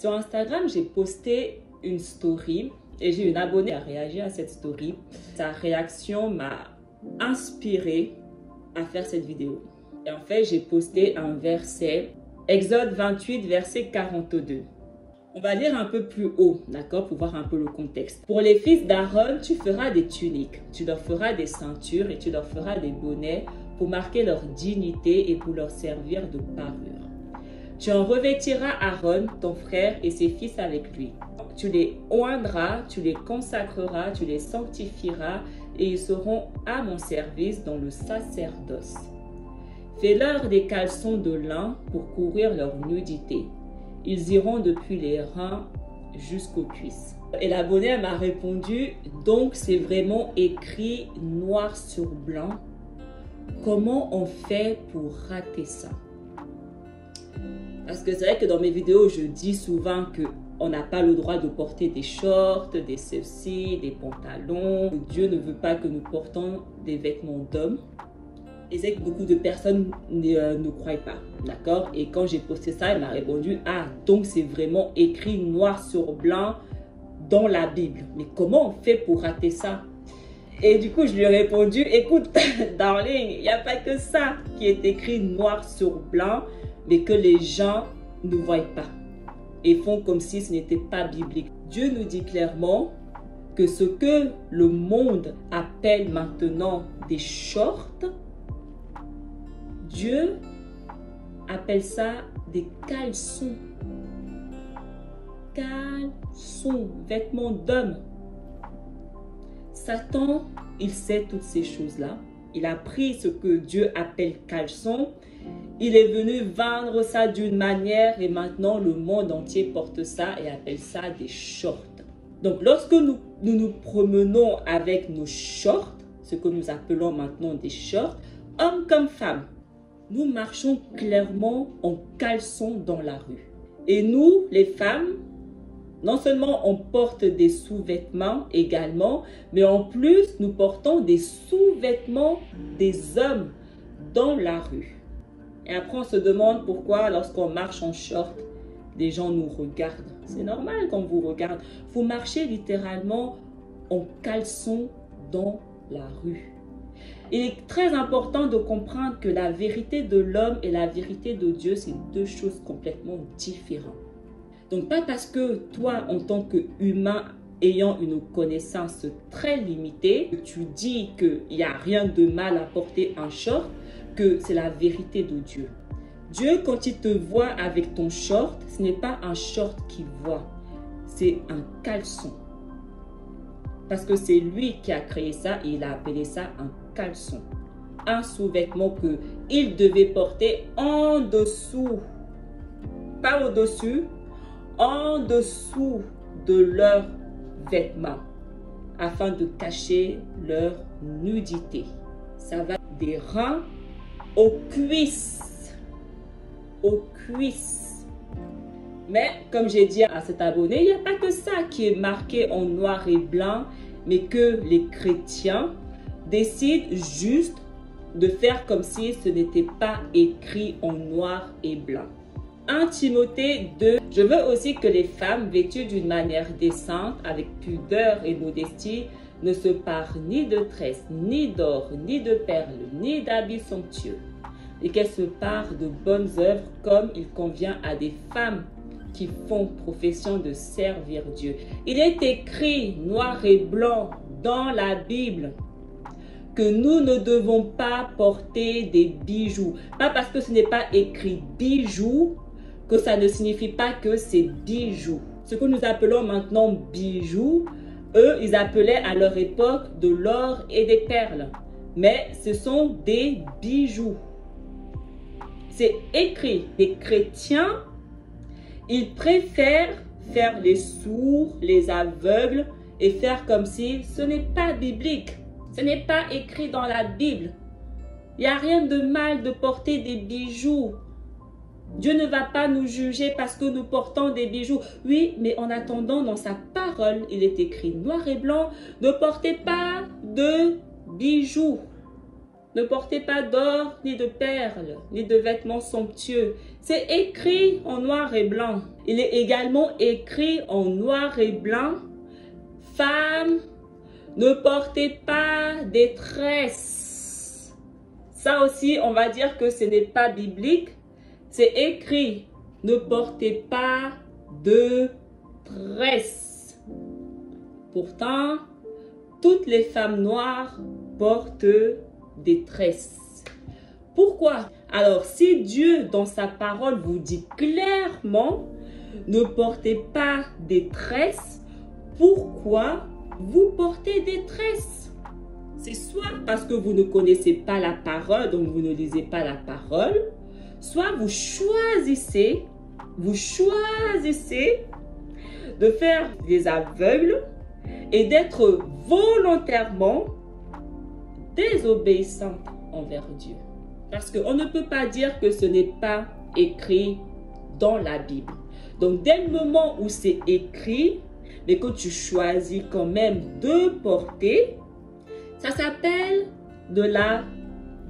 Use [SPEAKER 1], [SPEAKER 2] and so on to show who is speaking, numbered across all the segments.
[SPEAKER 1] Sur Instagram, j'ai posté une story et j'ai une abonnée qui a réagi à cette story. Sa réaction m'a inspirée à faire cette vidéo. Et en fait, j'ai posté un verset, Exode 28, verset 42. On va lire un peu plus haut, d'accord, pour voir un peu le contexte. Pour les fils d'Aaron, tu feras des tuniques, tu leur feras des ceintures et tu leur feras des bonnets pour marquer leur dignité et pour leur servir de parure. Tu en revêtiras Aaron, ton frère, et ses fils avec lui. Tu les oindras, tu les consacreras, tu les sanctifieras, et ils seront à mon service dans le sacerdoce. Fais-leur des caleçons de lin pour couvrir leur nudité. Ils iront depuis les reins jusqu'aux cuisses. Et l'abonné m'a répondu, donc c'est vraiment écrit noir sur blanc. Comment on fait pour rater ça? Parce que c'est vrai que dans mes vidéos, je dis souvent qu'on n'a pas le droit de porter des shorts, des ceci, des pantalons. Dieu ne veut pas que nous portons des vêtements d'hommes. Et c'est que beaucoup de personnes ne croient pas, d'accord? Et quand j'ai posté ça, elle m'a répondu, ah, donc c'est vraiment écrit noir sur blanc dans la Bible. Mais comment on fait pour rater ça? Et du coup, je lui ai répondu, écoute, darling, il n'y a pas que ça qui est écrit noir sur blanc, mais que les gens ne voient pas et font comme si ce n'était pas biblique. Dieu nous dit clairement que ce que le monde appelle maintenant des shorts, Dieu appelle ça des caleçons. Caleçons, vêtements d'homme. Satan, il sait toutes ces choses-là. Il a pris ce que Dieu appelle caleçon. Il est venu vendre ça d'une manière et maintenant le monde entier porte ça et appelle ça des shorts. Donc lorsque nous promenons avec nos shorts, ce que nous appelons maintenant des shorts, hommes comme femmes, nous marchons clairement en caleçon dans la rue. Et nous, les femmes, non seulement on porte des sous-vêtements également, mais en plus nous portons des sous-vêtements des hommes dans la rue. Et après on se demande pourquoi lorsqu'on marche en short, les gens nous regardent. C'est normal qu'on vous regarde. Vous marchez littéralement en caleçon dans la rue. Il est très important de comprendre que la vérité de l'homme et la vérité de Dieu, c'est deux choses complètement différentes. Donc, pas parce que toi, en tant qu'humain ayant une connaissance très limitée, tu dis qu'il n'y a rien de mal à porter un short, que c'est la vérité de Dieu. Dieu, quand il te voit avec ton short, ce n'est pas un short qu'il voit, c'est un caleçon. Parce que c'est lui qui a créé ça et il a appelé ça un caleçon. Un sous-vêtement qu'il devait porter en dessous, pas au-dessus, en dessous de leurs vêtements, afin de cacher leur nudité. Ça va des reins aux cuisses. Aux cuisses. Mais comme j'ai dit à cet abonné, il n'y a pas que ça qui est marqué en noir et blanc, mais que les chrétiens décident juste de faire comme si ce n'était pas écrit en noir et blanc. 1 Timothée 2. Je veux aussi que les femmes vêtues d'une manière décente, avec pudeur et modestie, ne se parent ni de tresses, ni d'or, ni de perles, ni d'habits somptueux, et qu'elles se parent de bonnes œuvres comme il convient à des femmes qui font profession de servir Dieu. Il est écrit noir et blanc dans la Bible que nous ne devons pas porter des bijoux. Pas parce que ce n'est pas écrit bijoux que ça ne signifie pas que c'est bijoux. Ce que nous appelons maintenant bijoux, eux, ils appelaient à leur époque de l'or et des perles. Mais ce sont des bijoux. C'est écrit. Les chrétiens, ils préfèrent faire les sourds, les aveugles et faire comme si ce n'est pas biblique. Ce n'est pas écrit dans la Bible. Il n'y a rien de mal de porter des bijoux. Dieu ne va pas nous juger parce que nous portons des bijoux. Oui, mais en attendant, dans sa parole, il est écrit noir et blanc, ne portez pas de bijoux. Ne portez pas d'or, ni de perles, ni de vêtements somptueux. C'est écrit en noir et blanc. Il est également écrit en noir et blanc. Femmes, ne portez pas des tresses. Ça aussi, on va dire que ce n'est pas biblique. C'est écrit. Ne portez pas de tresses. Pourtant, toutes les femmes noires portent des tresses. Pourquoi? Alors, si Dieu, dans sa parole, vous dit clairement, ne portez pas des tresses, pourquoi vous portez des tresses? C'est soit parce que vous ne connaissez pas la parole, donc vous ne lisez pas la parole, soit vous choisissez de faire des aveugles et d'être volontairement désobéissante envers Dieu. Parce qu'on ne peut pas dire que ce n'est pas écrit dans la Bible. Donc, dès le moment où c'est écrit, mais que tu choisis quand même de porter, ça s'appelle de la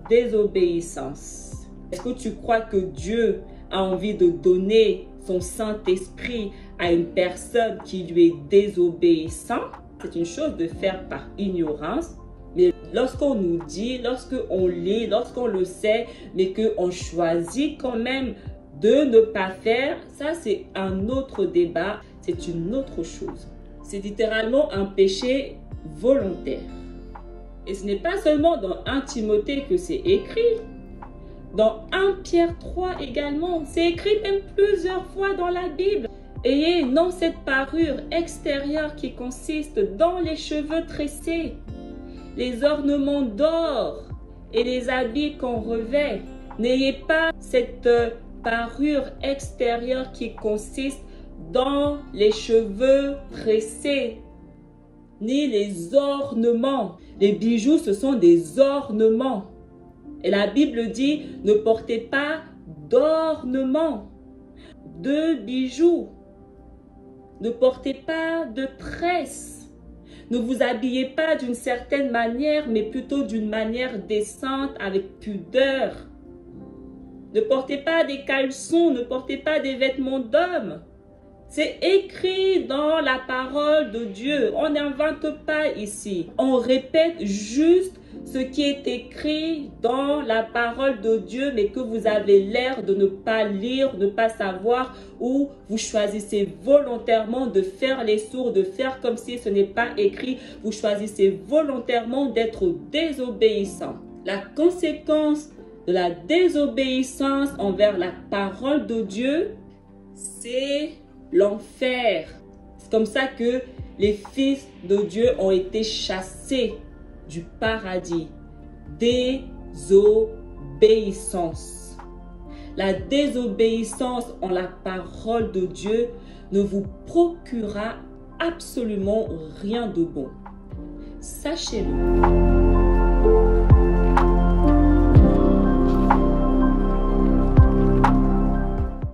[SPEAKER 1] désobéissance. Est-ce que tu crois que Dieu a envie de donner son Saint-Esprit à une personne qui lui est désobéissante? C'est une chose de faire par ignorance. Mais lorsqu'on nous dit, lorsqu'on lit, lorsqu'on le sait, mais qu'on choisit quand même de ne pas faire, ça c'est un autre débat, c'est une autre chose. C'est littéralement un péché volontaire. Et ce n'est pas seulement dans 1 Timothée que c'est écrit. Dans 1 Pierre 3 également, c'est écrit même plusieurs fois dans la Bible. Ayez non cette parure extérieure qui consiste dans les cheveux tressés, les ornements d'or et les habits qu'on revêt. N'ayez pas cette parure extérieure qui consiste dans les cheveux tressés, ni les ornements. Les bijoux, ce sont des ornements. Et la Bible dit, ne portez pas d'ornements, de bijoux. Ne portez pas de tresses. Ne vous habillez pas d'une certaine manière, mais plutôt d'une manière décente, avec pudeur. Ne portez pas des caleçons, ne portez pas des vêtements d'homme. C'est écrit dans la parole de Dieu. On n'invente pas ici. On répète juste ce qui est écrit dans la parole de Dieu, mais que vous avez l'air de ne pas lire, de ne pas savoir, ou vous choisissez volontairement de faire les sourds, de faire comme si ce n'est pas écrit. Vous choisissez volontairement d'être désobéissant. La conséquence de la désobéissance envers la parole de Dieu, c'est l'enfer. C'est comme ça que les fils de Dieu ont été chassés du paradis. Désobéissance. La désobéissance en la parole de Dieu ne vous procurera absolument rien de bon. Sachez-le.